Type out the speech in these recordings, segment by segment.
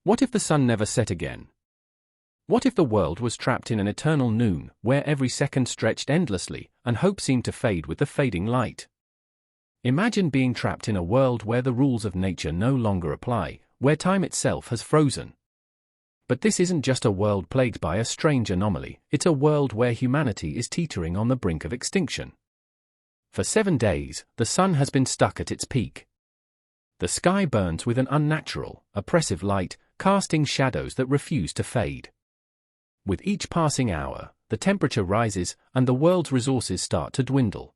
What if the sun never set again? What if the world was trapped in an eternal noon, where every second stretched endlessly, and hope seemed to fade with the fading light? Imagine being trapped in a world where the rules of nature no longer apply, where time itself has frozen. But this isn't just a world plagued by a strange anomaly, it's a world where humanity is teetering on the brink of extinction. For 7 days, the sun has been stuck at its peak. The sky burns with an unnatural, oppressive light, casting shadows that refuse to fade. With each passing hour, the temperature rises, and the world's resources start to dwindle.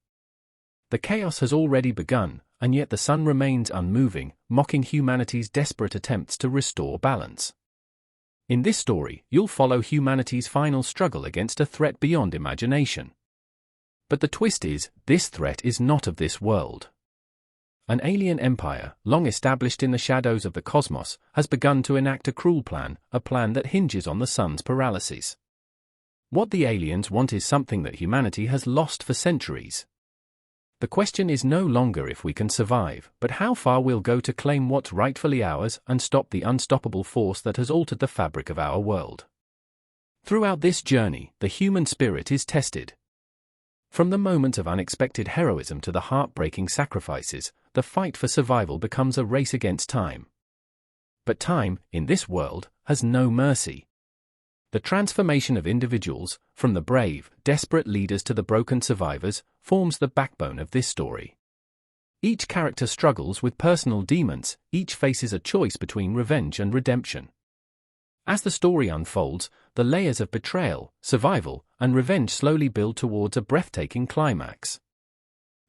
The chaos has already begun, and yet the sun remains unmoving, mocking humanity's desperate attempts to restore balance. In this story, you'll follow humanity's final struggle against a threat beyond imagination. But the twist is, this threat is not of this world. An alien empire, long established in the shadows of the cosmos, has begun to enact a cruel plan, a plan that hinges on the sun's paralysis. What the aliens want is something that humanity has lost for centuries. The question is no longer if we can survive, but how far we'll go to claim what's rightfully ours and stop the unstoppable force that has altered the fabric of our world. Throughout this journey, the human spirit is tested. From the moment of unexpected heroism to the heartbreaking sacrifices, the fight for survival becomes a race against time. But time, in this world, has no mercy. The transformation of individuals, from the brave, desperate leaders to the broken survivors, forms the backbone of this story. Each character struggles with personal demons, each faces a choice between revenge and redemption. As the story unfolds, the layers of betrayal, survival, and revenge slowly build towards a breathtaking climax.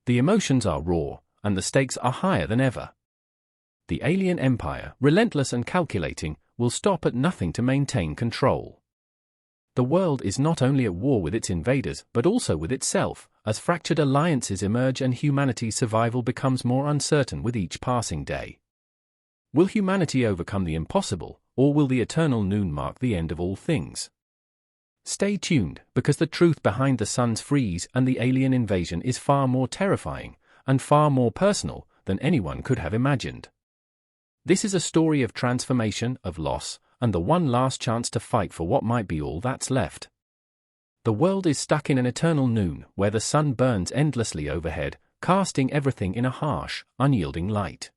The emotions are raw, and the stakes are higher than ever. The alien empire, relentless and calculating, will stop at nothing to maintain control. The world is not only at war with its invaders but also with itself, as fractured alliances emerge and humanity's survival becomes more uncertain with each passing day. Will humanity overcome the impossible, or will the eternal noon mark the end of all things? Stay tuned, because the truth behind the sun's freeze and the alien invasion is far more terrifying, and far more personal, than anyone could have imagined. This is a story of transformation, of loss, and the one last chance to fight for what might be all that's left. The world is stuck in an eternal noon, where the sun burns endlessly overhead, casting everything in a harsh, unyielding light.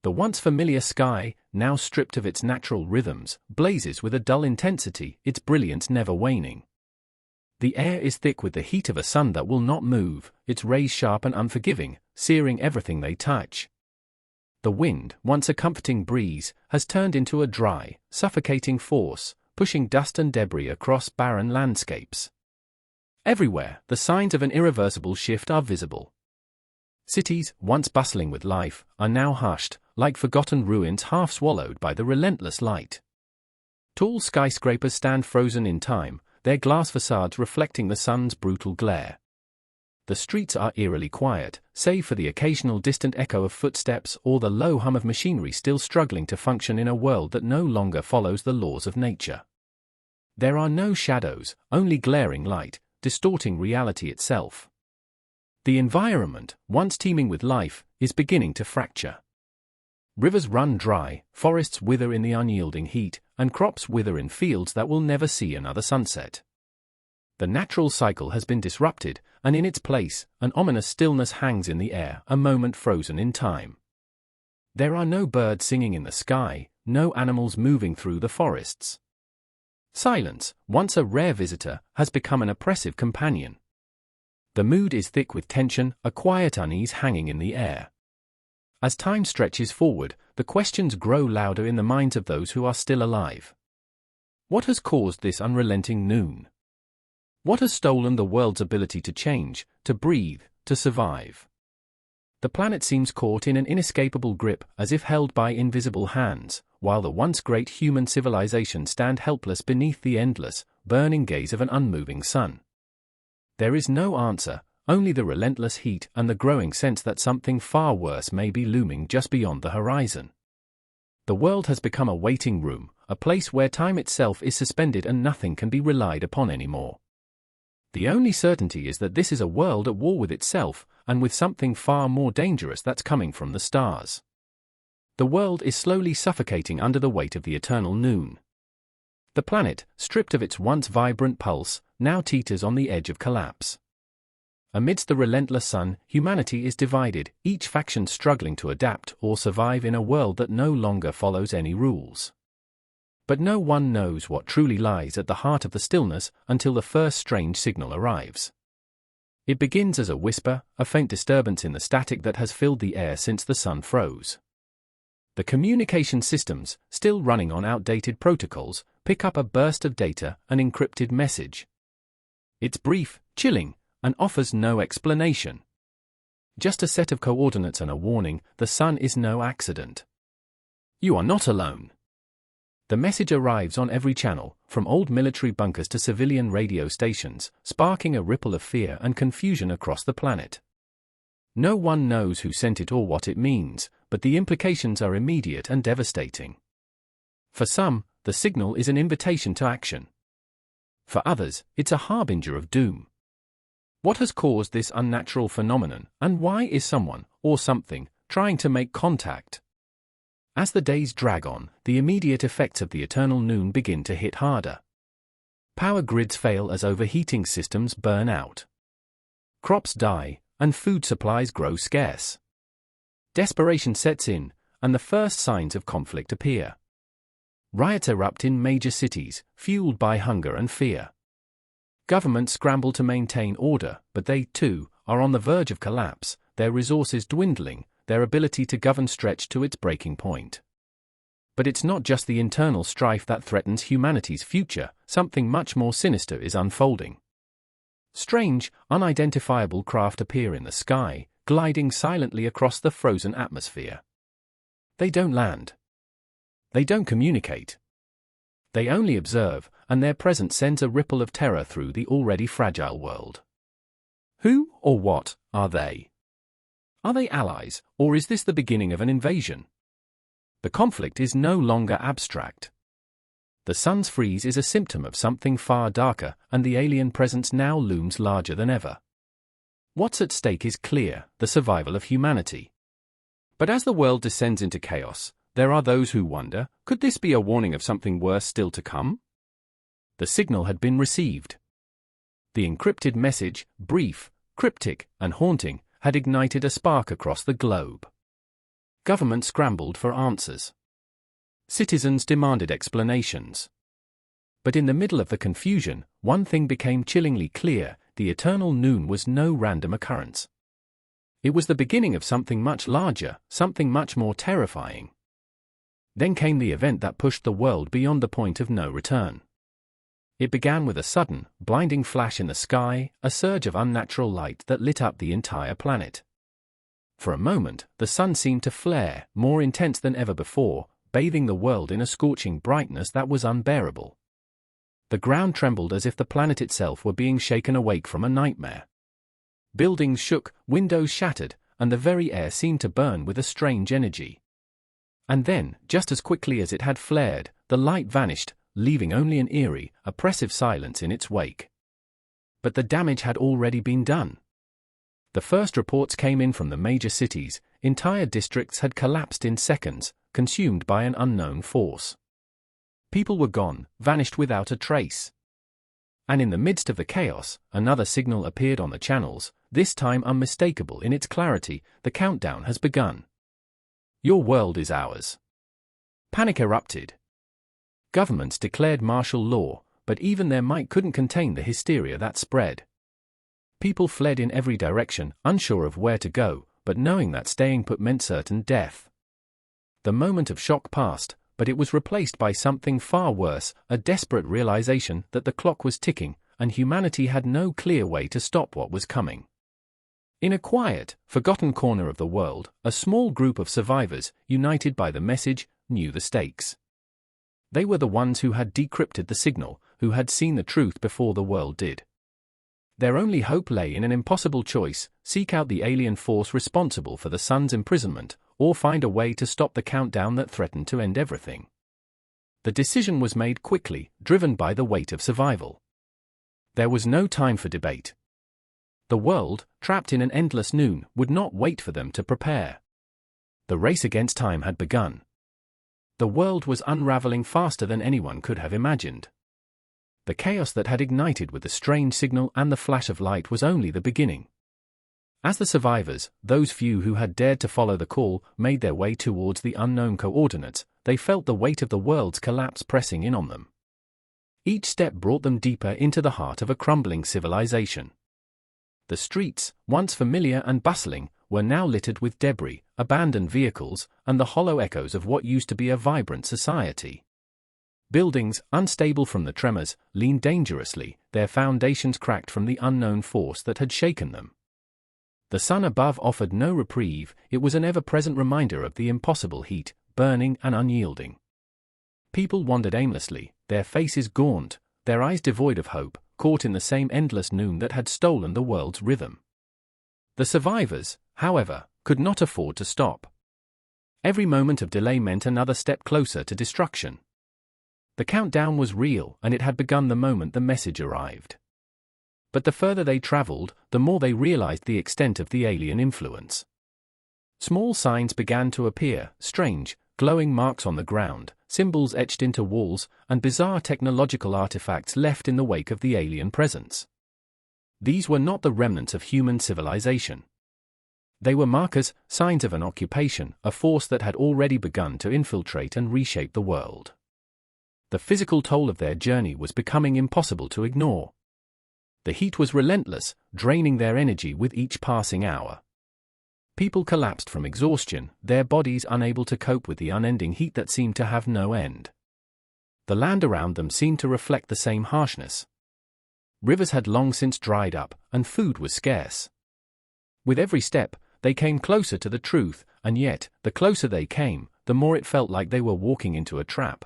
The once familiar sky, now stripped of its natural rhythms, blazes with a dull intensity, its brilliance never waning. The air is thick with the heat of a sun that will not move, its rays sharp and unforgiving, searing everything they touch. The wind, once a comforting breeze, has turned into a dry, suffocating force, pushing dust and debris across barren landscapes. Everywhere, the signs of an irreversible shift are visible. Cities, once bustling with life, are now hushed, like forgotten ruins half swallowed by the relentless light. Tall skyscrapers stand frozen in time, their glass facades reflecting the sun's brutal glare. The streets are eerily quiet, save for the occasional distant echo of footsteps or the low hum of machinery still struggling to function in a world that no longer follows the laws of nature. There are no shadows, only glaring light, distorting reality itself. The environment, once teeming with life, is beginning to fracture. Rivers run dry, forests wither in the unyielding heat, and crops wither in fields that will never see another sunset. The natural cycle has been disrupted, and in its place, an ominous stillness hangs in the air, a moment frozen in time. There are no birds singing in the sky, no animals moving through the forests. Silence, once a rare visitor, has become an oppressive companion. The mood is thick with tension, a quiet unease hanging in the air. As time stretches forward, the questions grow louder in the minds of those who are still alive. What has caused this unrelenting noon? What has stolen the world's ability to change, to breathe, to survive? The planet seems caught in an inescapable grip, as if held by invisible hands, while the once great human civilization stand helpless beneath the endless, burning gaze of an unmoving sun. There is no answer, only the relentless heat and the growing sense that something far worse may be looming just beyond the horizon. The world has become a waiting room, a place where time itself is suspended and nothing can be relied upon anymore. The only certainty is that this is a world at war with itself, and with something far more dangerous that's coming from the stars. The world is slowly suffocating under the weight of the eternal noon. The planet, stripped of its once vibrant pulse, now teeters on the edge of collapse. Amidst the relentless sun, humanity is divided, each faction struggling to adapt or survive in a world that no longer follows any rules. But no one knows what truly lies at the heart of the stillness until the first strange signal arrives. It begins as a whisper, a faint disturbance in the static that has filled the air since the sun froze. The communication systems, still running on outdated protocols, pick up a burst of data, an encrypted message. It's brief, chilling, and offers no explanation. Just a set of coordinates and a warning: the sun is no accident. You are not alone. The message arrives on every channel, from old military bunkers to civilian radio stations, sparking a ripple of fear and confusion across the planet. No one knows who sent it or what it means, but the implications are immediate and devastating. For some, the signal is an invitation to action. For others, it's a harbinger of doom. What has caused this unnatural phenomenon, and why is someone, or something, trying to make contact? As the days drag on, the immediate effects of the eternal noon begin to hit harder. Power grids fail as overheating systems burn out. Crops die, and food supplies grow scarce. Desperation sets in, and the first signs of conflict appear. Riots erupt in major cities, fueled by hunger and fear. Governments scramble to maintain order, but they, too, are on the verge of collapse, their resources dwindling, their ability to govern stretched to its breaking point. But it's not just the internal strife that threatens humanity's future, something much more sinister is unfolding. Strange, unidentifiable craft appear in the sky, gliding silently across the frozen atmosphere. They don't land. They don't communicate. They only observe, and their presence sends a ripple of terror through the already fragile world. Who, or what, are they? Are they allies, or is this the beginning of an invasion? The conflict is no longer abstract. The sun's freeze is a symptom of something far darker, and the alien presence now looms larger than ever. What's at stake is clear: the survival of humanity. But as the world descends into chaos, there are those who wonder, could this be a warning of something worse still to come? The signal had been received. The encrypted message, brief, cryptic, and haunting, had ignited a spark across the globe. Government scrambled for answers. Citizens demanded explanations. But in the middle of the confusion, one thing became chillingly clear: the eternal noon was no random occurrence. It was the beginning of something much larger, something much more terrifying. Then came the event that pushed the world beyond the point of no return. It began with a sudden, blinding flash in the sky, a surge of unnatural light that lit up the entire planet. For a moment, the sun seemed to flare, more intense than ever before, bathing the world in a scorching brightness that was unbearable. The ground trembled as if the planet itself were being shaken awake from a nightmare. Buildings shook, windows shattered, and the very air seemed to burn with a strange energy. And then, just as quickly as it had flared, the light vanished, leaving only an eerie, oppressive silence in its wake. But the damage had already been done. The first reports came in from the major cities. Entire districts had collapsed in seconds, consumed by an unknown force. People were gone, vanished without a trace. And in the midst of the chaos, another signal appeared on the channels, this time unmistakable in its clarity: the countdown has begun. Your world is ours. Panic erupted. Governments declared martial law, but even their might couldn't contain the hysteria that spread. People fled in every direction, unsure of where to go, but knowing that staying put meant certain death. The moment of shock passed, but it was replaced by something far worse: a desperate realization that the clock was ticking, and humanity had no clear way to stop what was coming. In a quiet, forgotten corner of the world, a small group of survivors, united by the message, knew the stakes. They were the ones who had decrypted the signal, who had seen the truth before the world did. Their only hope lay in an impossible choice: seek out the alien force responsible for the sun's imprisonment, or find a way to stop the countdown that threatened to end everything. The decision was made quickly, driven by the weight of survival. There was no time for debate. The world, trapped in an endless noon, would not wait for them to prepare. The race against time had begun. The world was unraveling faster than anyone could have imagined. The chaos that had ignited with the strange signal and the flash of light was only the beginning. As the survivors, those few who had dared to follow the call, made their way towards the unknown coordinates, they felt the weight of the world's collapse pressing in on them. Each step brought them deeper into the heart of a crumbling civilization. The streets, once familiar and bustling, were now littered with debris, abandoned vehicles, and the hollow echoes of what used to be a vibrant society. Buildings, unstable from the tremors, leaned dangerously, their foundations cracked from the unknown force that had shaken them. The sun above offered no reprieve, it was an ever-present reminder of the impossible heat, burning and unyielding. People wandered aimlessly, their faces gaunt, their eyes devoid of hope, caught in the same endless noon that had stolen the world's rhythm. The survivors, however, could not afford to stop. Every moment of delay meant another step closer to destruction. The countdown was real, and it had begun the moment the message arrived. But the further they traveled, the more they realized the extent of the alien influence. Small signs began to appear, strange, glowing marks on the ground, symbols etched into walls, and bizarre technological artifacts left in the wake of the alien presence. These were not the remnants of human civilization. They were markers, signs of an occupation, a force that had already begun to infiltrate and reshape the world. The physical toll of their journey was becoming impossible to ignore. The heat was relentless, draining their energy with each passing hour. People collapsed from exhaustion, their bodies unable to cope with the unending heat that seemed to have no end. The land around them seemed to reflect the same harshness. Rivers had long since dried up, and food was scarce. With every step, they came closer to the truth, and yet, the closer they came, the more it felt like they were walking into a trap.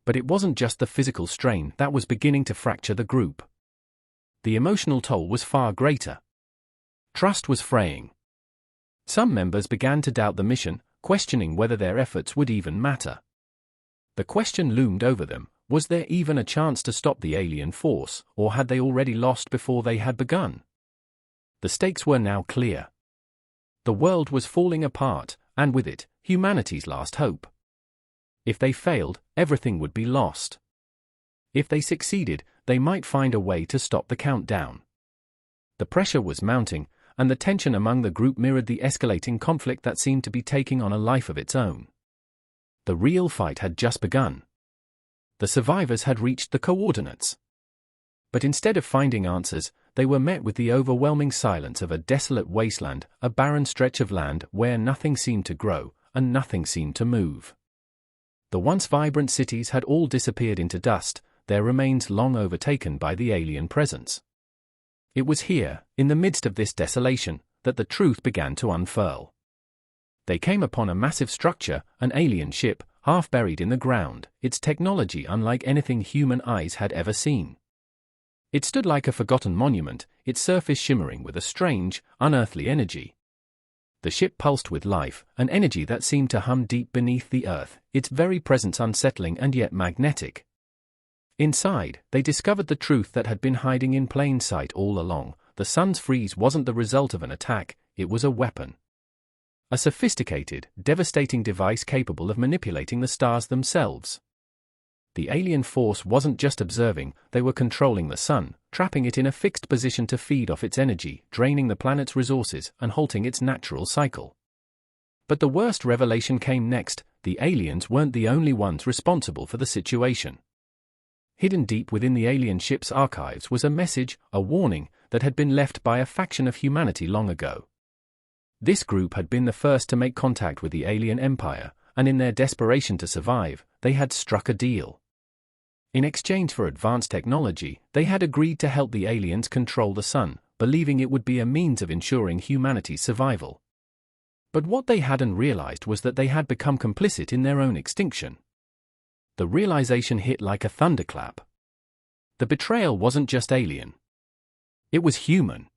But it wasn't just the physical strain that was beginning to fracture the group. The emotional toll was far greater. Trust was fraying. Some members began to doubt the mission, questioning whether their efforts would even matter. The question loomed over them, was there even a chance to stop the alien force, or had they already lost before they had begun? The stakes were now clear. The world was falling apart, and with it, humanity's last hope. If they failed, everything would be lost. If they succeeded, they might find a way to stop the countdown. The pressure was mounting, and the tension among the group mirrored the escalating conflict that seemed to be taking on a life of its own. The real fight had just begun. The survivors had reached the coordinates. But instead of finding answers, they were met with the overwhelming silence of a desolate wasteland, a barren stretch of land where nothing seemed to grow, and nothing seemed to move. The once vibrant cities had all disappeared into dust, their remains long overtaken by the alien presence. It was here, in the midst of this desolation, that the truth began to unfurl. They came upon a massive structure, an alien ship, half buried in the ground, its technology unlike anything human eyes had ever seen. It stood like a forgotten monument, its surface shimmering with a strange, unearthly energy. The ship pulsed with life, an energy that seemed to hum deep beneath the earth, its very presence unsettling and yet magnetic. Inside, they discovered the truth that had been hiding in plain sight all along. The sun's freeze wasn't the result of an attack, it was a weapon. A sophisticated, devastating device capable of manipulating the stars themselves. The alien force wasn't just observing, they were controlling the sun, trapping it in a fixed position to feed off its energy, draining the planet's resources, and halting its natural cycle. But the worst revelation came next: the aliens weren't the only ones responsible for the situation. Hidden deep within the alien ship's archives was a message, a warning, that had been left by a faction of humanity long ago. This group had been the first to make contact with the alien empire, and in their desperation to survive, they had struck a deal. In exchange for advanced technology, they had agreed to help the aliens control the sun, believing it would be a means of ensuring humanity's survival. But what they hadn't realized was that they had become complicit in their own extinction. The realization hit like a thunderclap. The betrayal wasn't just alien. It was human.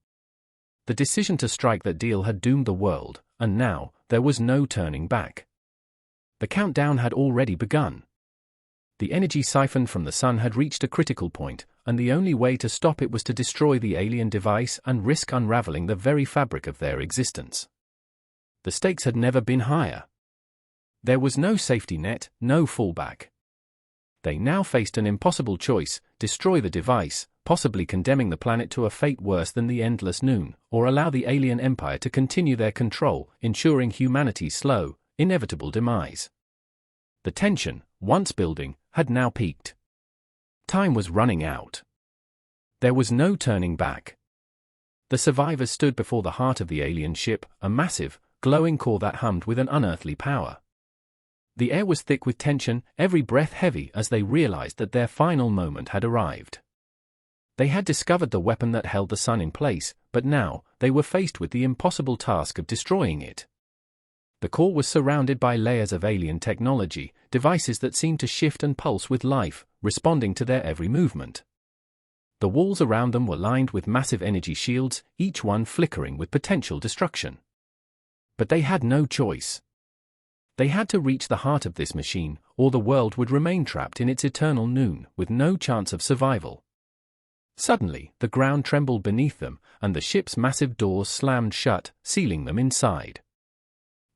The decision to strike that deal had doomed the world, and now, there was no turning back. The countdown had already begun. The energy siphoned from the sun had reached a critical point, and the only way to stop it was to destroy the alien device and risk unraveling the very fabric of their existence. The stakes had never been higher. There was no safety net, no fallback. They now faced an impossible choice: destroy the device, possibly condemning the planet to a fate worse than the endless noon, or allow the alien empire to continue their control, ensuring humanity's slow, inevitable demise. The tension, once building, had now peaked. Time was running out. There was no turning back. The survivors stood before the heart of the alien ship, a massive, glowing core that hummed with an unearthly power. The air was thick with tension, every breath heavy as they realized that their final moment had arrived. They had discovered the weapon that held the sun in place, but now, they were faced with the impossible task of destroying it. The core was surrounded by layers of alien technology, devices that seemed to shift and pulse with life, responding to their every movement. The walls around them were lined with massive energy shields, each one flickering with potential destruction. But they had no choice. They had to reach the heart of this machine, or the world would remain trapped in its eternal noon, with no chance of survival. Suddenly, the ground trembled beneath them, and the ship's massive doors slammed shut, sealing them inside.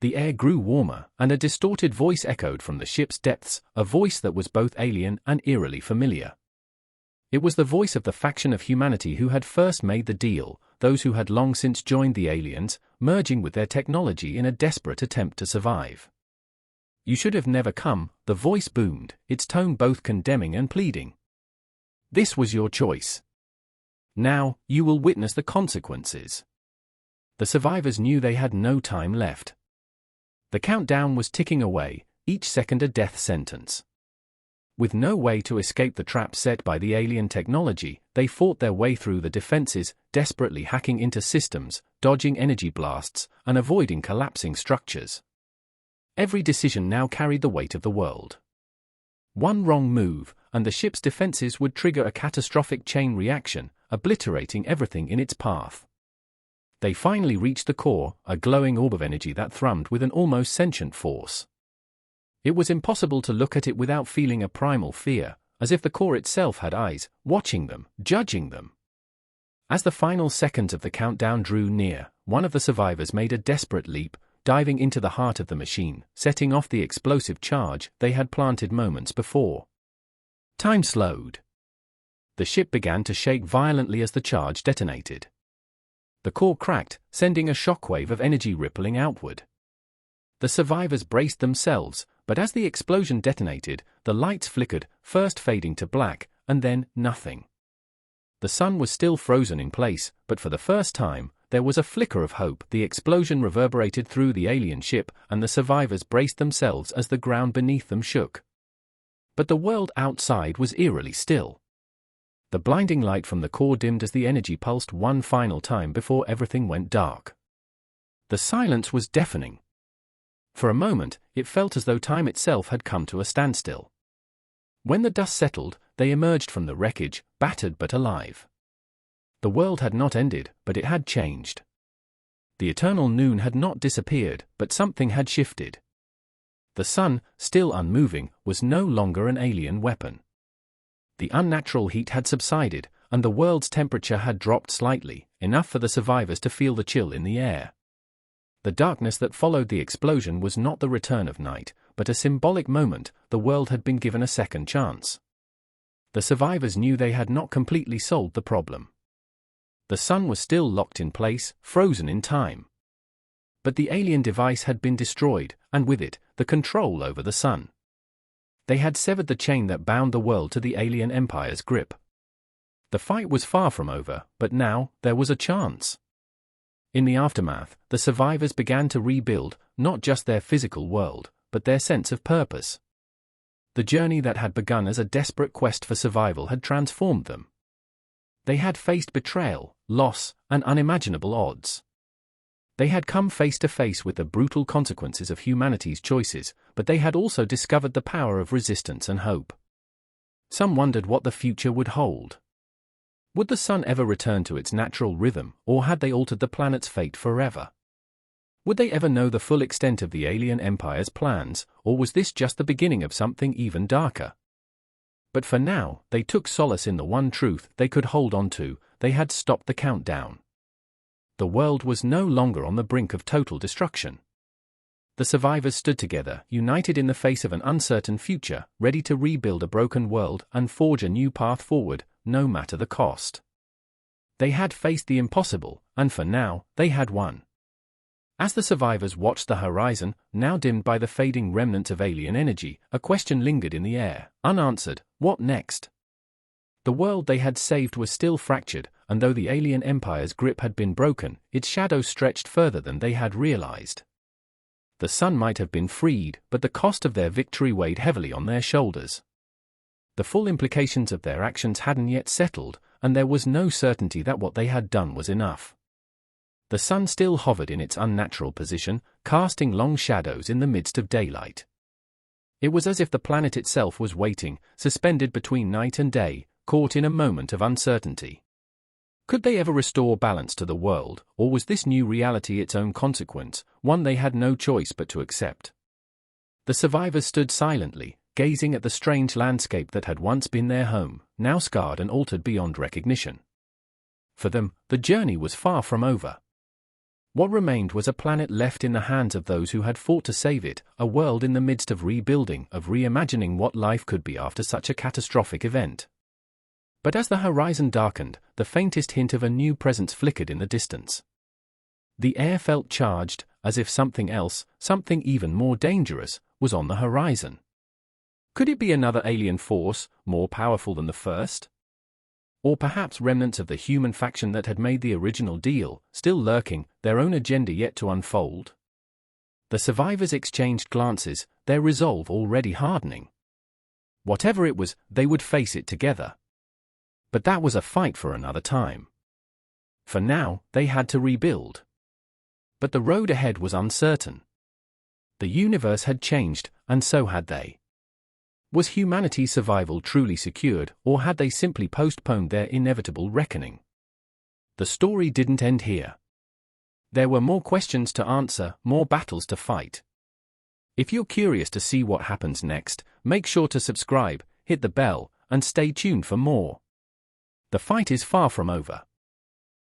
The air grew warmer, and a distorted voice echoed from the ship's depths, a voice that was both alien and eerily familiar. It was the voice of the faction of humanity who had first made the deal, those who had long since joined the aliens, merging with their technology in a desperate attempt to survive. "You should have never come," the voice boomed, its tone both condemning and pleading. "This was your choice. Now, you will witness the consequences." The survivors knew they had no time left. The countdown was ticking away, each second a death sentence. With no way to escape the trap set by the alien technology, they fought their way through the defenses, desperately hacking into systems, dodging energy blasts, and avoiding collapsing structures. Every decision now carried the weight of the world. One wrong move, and the ship's defenses would trigger a catastrophic chain reaction, obliterating everything in its path. They finally reached the core, a glowing orb of energy that thrummed with an almost sentient force. It was impossible to look at it without feeling a primal fear, as if the core itself had eyes, watching them, judging them. As the final seconds of the countdown drew near, one of the survivors made a desperate leap, diving into the heart of the machine, setting off the explosive charge they had planted moments before. Time slowed. The ship began to shake violently as the charge detonated. The core cracked, sending a shockwave of energy rippling outward. The survivors braced themselves, but as the explosion detonated, the lights flickered, first fading to black, and then nothing. The sun was still frozen in place, but for the first time, there was a flicker of hope. The explosion reverberated through the alien ship, and the survivors braced themselves as the ground beneath them shook. But the world outside was eerily still. The blinding light from the core dimmed as the energy pulsed one final time before everything went dark. The silence was deafening. For a moment, it felt as though time itself had come to a standstill. When the dust settled, they emerged from the wreckage, battered but alive. The world had not ended, but it had changed. The eternal noon had not disappeared, but something had shifted. The sun, still unmoving, was no longer an alien weapon. The unnatural heat had subsided, and the world's temperature had dropped slightly, enough for the survivors to feel the chill in the air. The darkness that followed the explosion was not the return of night, but a symbolic moment. The world had been given a second chance. The survivors knew they had not completely solved the problem. The sun was still locked in place, frozen in time. But the alien device had been destroyed, and with it, the control over the sun. They had severed the chain that bound the world to the alien empire's grip. The fight was far from over, but now, there was a chance. In the aftermath, the survivors began to rebuild, not just their physical world, but their sense of purpose. The journey that had begun as a desperate quest for survival had transformed them. They had faced betrayal, loss, and unimaginable odds. They had come face to face with the brutal consequences of humanity's choices, but they had also discovered the power of resistance and hope. Some wondered what the future would hold. Would the sun ever return to its natural rhythm, or had they altered the planet's fate forever? Would they ever know the full extent of the alien empire's plans, or was this just the beginning of something even darker? But for now, they took solace in the one truth they could hold on to: they had stopped the countdown. The world was no longer on the brink of total destruction. the survivors stood together, united in the face of an uncertain future, ready to rebuild a broken world and forge a new path forward, no matter the cost. They had faced the impossible, and for now, they had won. As the survivors watched the horizon, now dimmed by the fading remnants of alien energy, a question lingered in the air, unanswered: what next? The world they had saved was still fractured, and though the alien empire's grip had been broken, its shadow stretched further than they had realized. The sun might have been freed, but the cost of their victory weighed heavily on their shoulders. The full implications of their actions hadn't yet settled, and there was no certainty that what they had done was enough. The sun still hovered in its unnatural position, casting long shadows in the midst of daylight. It was as if the planet itself was waiting, suspended between night and day, caught in a moment of uncertainty. Could they ever restore balance to the world, or was this new reality its own consequence, one they had no choice but to accept? The survivors stood silently, gazing at the strange landscape that had once been their home, now scarred and altered beyond recognition. For them, the journey was far from over. What remained was a planet left in the hands of those who had fought to save it, a world in the midst of rebuilding, of reimagining what life could be after such a catastrophic event. But as the horizon darkened, the faintest hint of a new presence flickered in the distance. The air felt charged, as if something else, something even more dangerous, was on the horizon. Could it be another alien force, more powerful than the first? Or perhaps remnants of the human faction that had made the original deal, still lurking, their own agenda yet to unfold? The survivors exchanged glances, their resolve already hardening. Whatever it was, they would face it together. But that was a fight for another time. For now, they had to rebuild. But the road ahead was uncertain. The universe had changed, and so had they. Was humanity's survival truly secured, or had they simply postponed their inevitable reckoning? The story didn't end here. There were more questions to answer, more battles to fight. If you're curious to see what happens next, make sure to subscribe, hit the bell, and stay tuned for more. The fight is far from over.